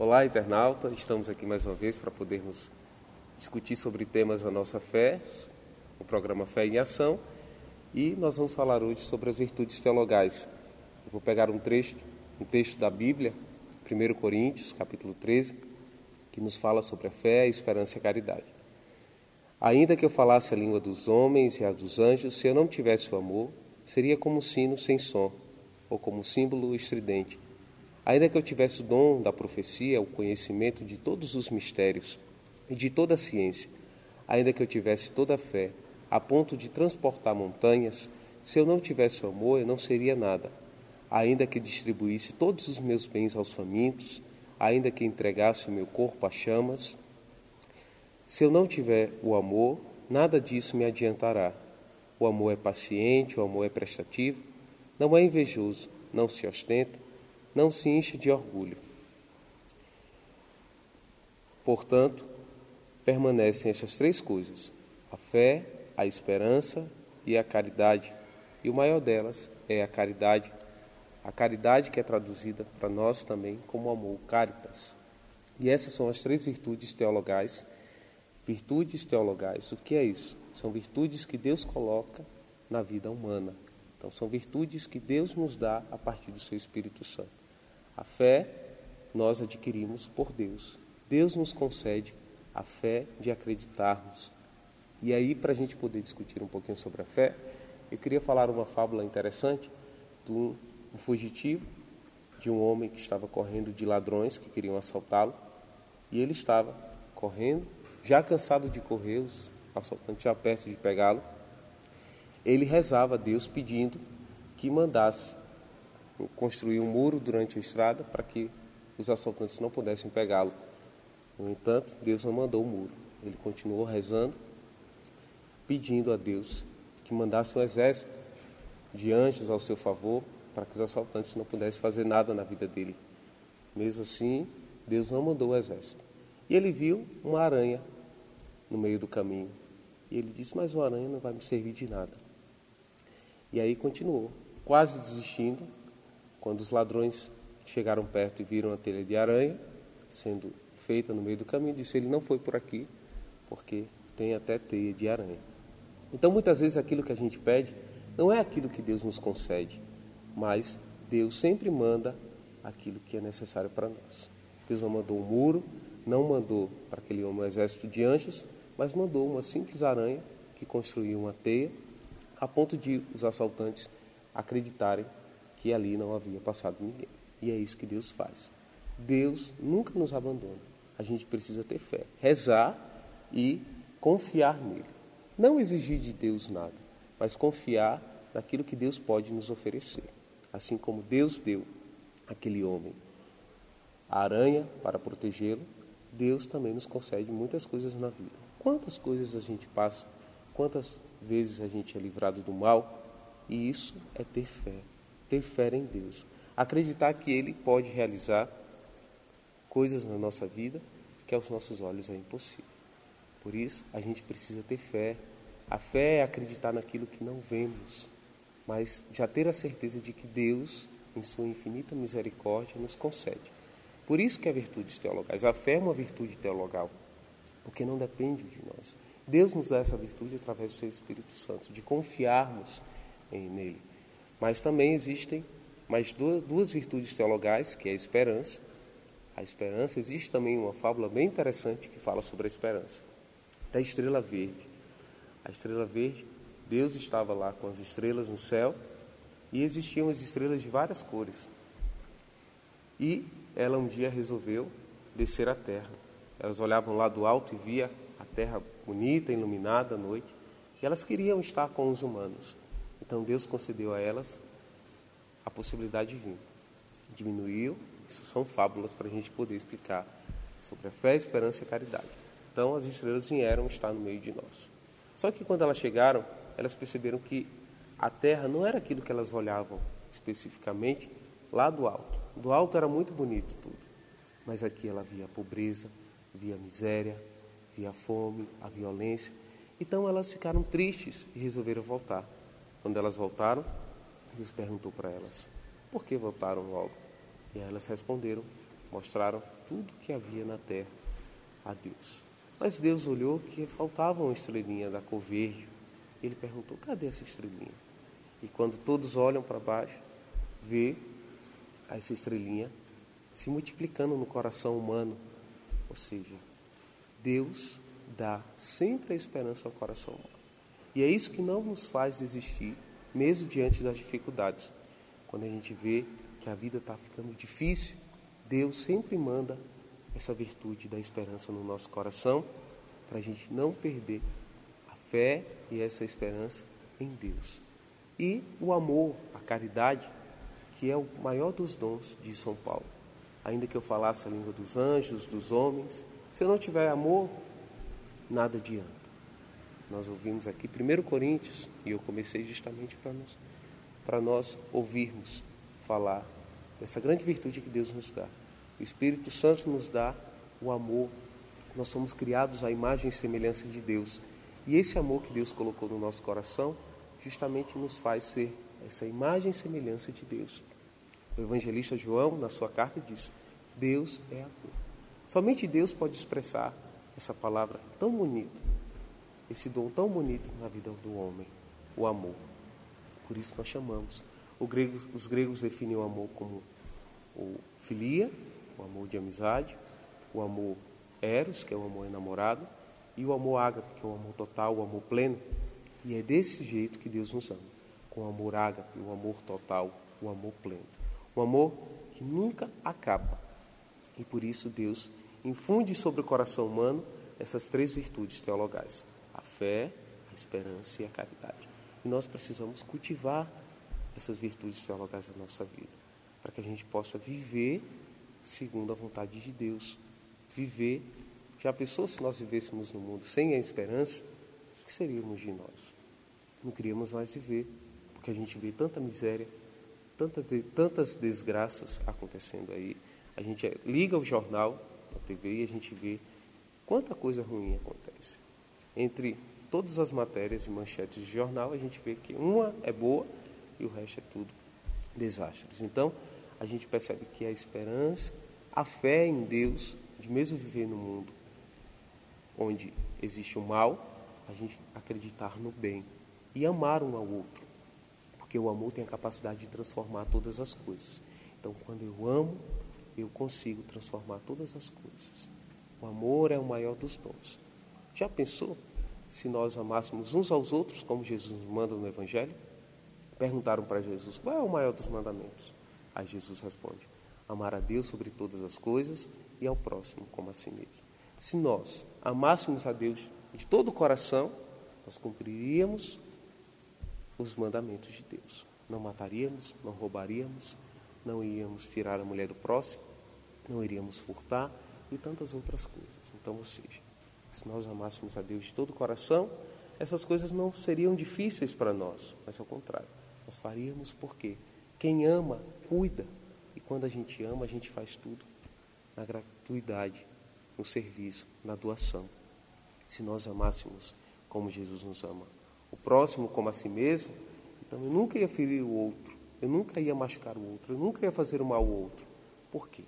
Olá, internauta. Estamos aqui mais uma vez para podermos discutir sobre temas da nossa fé, o programa Fé em Ação, e nós vamos falar hoje sobre as virtudes teologais. Eu vou pegar um texto da Bíblia, 1 Coríntios, capítulo 13, que nos fala sobre a fé, a esperança e a caridade. Ainda que eu falasse a língua dos homens e a dos anjos, se eu não tivesse o amor, seria como um sino sem som, ou como um símbolo estridente. Ainda que eu tivesse o dom da profecia, o conhecimento de todos os mistérios e de toda a ciência, ainda que eu tivesse toda a fé, a ponto de transportar montanhas, se eu não tivesse o amor, eu não seria nada. Ainda que distribuísse todos os meus bens aos famintos, ainda que entregasse o meu corpo às chamas, se eu não tiver o amor, nada disso me adiantará. O amor é paciente, o amor é prestativo, não é invejoso, não se ostenta, não se enche de orgulho. Portanto, permanecem estas três coisas: a fé, a esperança e a caridade. E o maior delas é a caridade que é traduzida para nós também como amor, caritas. E essas são as três virtudes teologais. Virtudes teologais, o que é isso? São virtudes que Deus coloca na vida humana. Então, são virtudes que Deus nos dá a partir do seu Espírito Santo. A fé nós adquirimos por Deus. Deus nos concede a fé de acreditarmos. E aí, para a gente poder discutir um pouquinho sobre a fé, eu queria falar uma fábula interessante de um fugitivo, de um homem que estava correndo de ladrões que queriam assaltá-lo. E ele estava correndo, já cansado de correr, os assaltantes já perto de pegá-lo. Ele rezava a Deus pedindo que mandasse construir um muro durante a estrada para que os assaltantes não pudessem pegá-lo. No entanto, Deus não mandou o muro. Ele continuou rezando, pedindo a Deus que mandasse um exército de anjos ao seu favor para que os assaltantes não pudessem fazer nada na vida dele. Mesmo assim, Deus não mandou o exército. E ele viu uma aranha no meio do caminho. E ele disse: mas uma aranha não vai me servir de nada. E aí continuou, quase desistindo. Quando os ladrões chegaram perto e viram a telha de aranha sendo feita no meio do caminho, disse: ele não foi por aqui, porque tem até teia de aranha. Então, muitas vezes, aquilo que a gente pede não é aquilo que Deus nos concede, mas Deus sempre manda aquilo que é necessário para nós. Deus não mandou um muro, não mandou para aquele homem um exército de anjos, mas mandou uma simples aranha que construiu uma teia, a ponto de os assaltantes acreditarem que ali não havia passado ninguém. E é isso que Deus faz. Deus nunca nos abandona. A gente precisa ter fé, rezar e confiar nele. Não exigir de Deus nada, mas confiar naquilo que Deus pode nos oferecer. Assim como Deus deu àquele homem a aranha para protegê-lo, Deus também nos concede muitas coisas na vida. Quantas coisas a gente passa, quantas vezes a gente é livrado do mal, e isso é ter fé. Ter fé em Deus, acreditar que Ele pode realizar coisas na nossa vida que aos nossos olhos é impossível. Por isso, a gente precisa ter fé. A fé é acreditar naquilo que não vemos, mas já ter a certeza de que Deus, em sua infinita misericórdia, nos concede. Por isso que é virtudes teologais. A fé é uma virtude teologal, porque não depende de nós. Deus nos dá essa virtude através do seu Espírito Santo, de confiarmos nele. Mas também existem mais duas virtudes teologais, que é a esperança. A esperança, existe também uma fábula bem interessante que fala sobre a esperança, da estrela verde. A estrela verde, Deus estava lá com as estrelas no céu e existiam as estrelas de várias cores. E ela um dia resolveu descer à terra. Elas olhavam lá do alto e via a terra bonita, iluminada à noite, e elas queriam estar com os humanos. Então Deus concedeu a elas a possibilidade de vir. Diminuiu, isso são fábulas para a gente poder explicar sobre a fé, a esperança e a caridade. Então as estrelas vieram estar no meio de nós. Só que quando elas chegaram, elas perceberam que a terra não era aquilo que elas olhavam especificamente lá do alto. Do alto era muito bonito tudo, mas aqui ela via a pobreza, via a miséria, via a fome, a violência. Então elas ficaram tristes e resolveram voltar. Quando elas voltaram, Deus perguntou para elas: por que voltaram logo? E aí elas responderam: mostraram tudo que havia na terra a Deus. Mas Deus olhou que faltava uma estrelinha da cor verde. Ele perguntou, cadê essa estrelinha? E quando todos olham para baixo, vê essa estrelinha se multiplicando no coração humano. Ou seja, Deus dá sempre a esperança ao coração humano. E é isso que não nos faz desistir, mesmo diante das dificuldades. Quando a gente vê que a vida está ficando difícil, Deus sempre manda essa virtude da esperança no nosso coração, para a gente não perder a fé e essa esperança em Deus. E o amor, a caridade, que é o maior dos dons de São Paulo. Ainda que eu falasse a língua dos anjos, dos homens, se eu não tiver amor, nada adianta. Nós ouvimos aqui 1 Coríntios, e eu comecei justamente para nós ouvirmos falar dessa grande virtude que Deus nos dá. O Espírito Santo nos dá o amor. Nós somos criados à imagem e semelhança de Deus. E esse amor que Deus colocou no nosso coração, justamente nos faz ser essa imagem e semelhança de Deus. O evangelista João, na sua carta, diz, Deus é amor. Somente Deus pode expressar essa palavra tão bonita, esse dom tão bonito na vida do homem, o amor. Por isso nós chamamos. Os gregos definem o amor como o filia, o amor de amizade, o amor eros, que é o amor enamorado, e o amor ágape, que é o amor total, o amor pleno. E é desse jeito que Deus nos ama, com o amor ágape, o amor total, o amor pleno. Um amor que nunca acaba. E por isso Deus infunde sobre o coração humano essas 3 virtudes teologais: a fé, a esperança e a caridade. E nós precisamos cultivar essas virtudes teologais na nossa vida, para que a gente possa viver segundo a vontade de Deus. Viver, já pensou se nós vivêssemos no mundo sem a esperança? O que seríamos de nós? Não queríamos mais viver, porque a gente vê tanta miséria, tantas desgraças acontecendo aí. A gente liga o jornal, a TV, e a gente vê quanta coisa ruim acontece. Entre todas as matérias e manchetes de jornal, a gente vê que uma é boa e o resto é tudo desastres. Então, a gente percebe que a esperança, a fé em Deus, de mesmo viver no mundo onde existe o mal, a gente acreditar no bem e amar um ao outro, porque o amor tem a capacidade de transformar todas as coisas. Então, quando eu amo, eu consigo transformar todas as coisas. O amor é o maior dos dons. Já pensou se nós amássemos uns aos outros, como Jesus nos manda no Evangelho? Perguntaram para Jesus, qual é o maior dos mandamentos? Aí Jesus responde, amar a Deus sobre todas as coisas e ao próximo como a si mesmo. Se nós amássemos a Deus de todo o coração, nós cumpriríamos os mandamentos de Deus. Não mataríamos, não roubaríamos, não iríamos tirar a mulher do próximo, não iríamos furtar e tantas outras coisas. Então, ou seja, se nós amássemos a Deus de todo o coração, essas coisas não seriam difíceis para nós, mas ao contrário, nós faríamos porque quem ama, cuida. E quando a gente ama, a gente faz tudo na gratuidade, no serviço, na doação. Se nós amássemos como Jesus nos ama, o próximo como a si mesmo, então eu nunca ia ferir o outro, eu nunca ia machucar o outro, eu nunca ia fazer o mal ao outro. Por quê?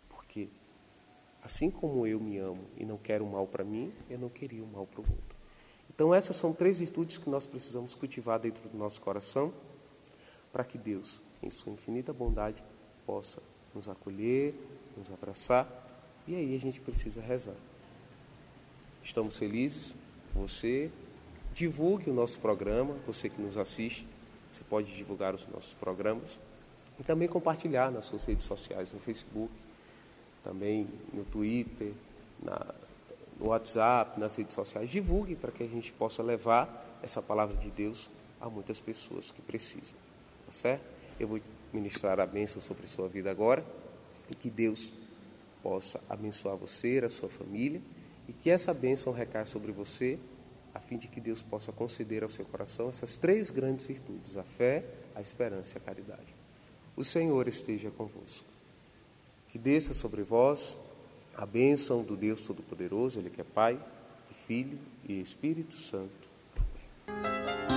Porque assim como eu me amo e não quero o mal para mim, eu não queria o mal para o outro. Então essas são 3 virtudes que nós precisamos cultivar dentro do nosso coração, para que Deus, em sua infinita bondade, possa nos acolher, nos abraçar, e aí a gente precisa rezar. Estamos felizes com você. Divulgue o nosso programa, você que nos assiste, você pode divulgar os nossos programas e também compartilhar nas suas redes sociais, no Facebook, também no Twitter, no WhatsApp, nas redes sociais. Divulgue para que a gente possa levar essa palavra de Deus a muitas pessoas que precisam. Tá certo? Eu vou ministrar a bênção sobre a sua vida agora e que Deus possa abençoar você, a sua família e que essa bênção recaia sobre você a fim de que Deus possa conceder ao seu coração essas 3 grandes virtudes, a fé, a esperança e a caridade. O Senhor esteja convosco. Que desça sobre vós a bênção do Deus Todo-Poderoso, Ele que é Pai, Filho e Espírito Santo. Amém.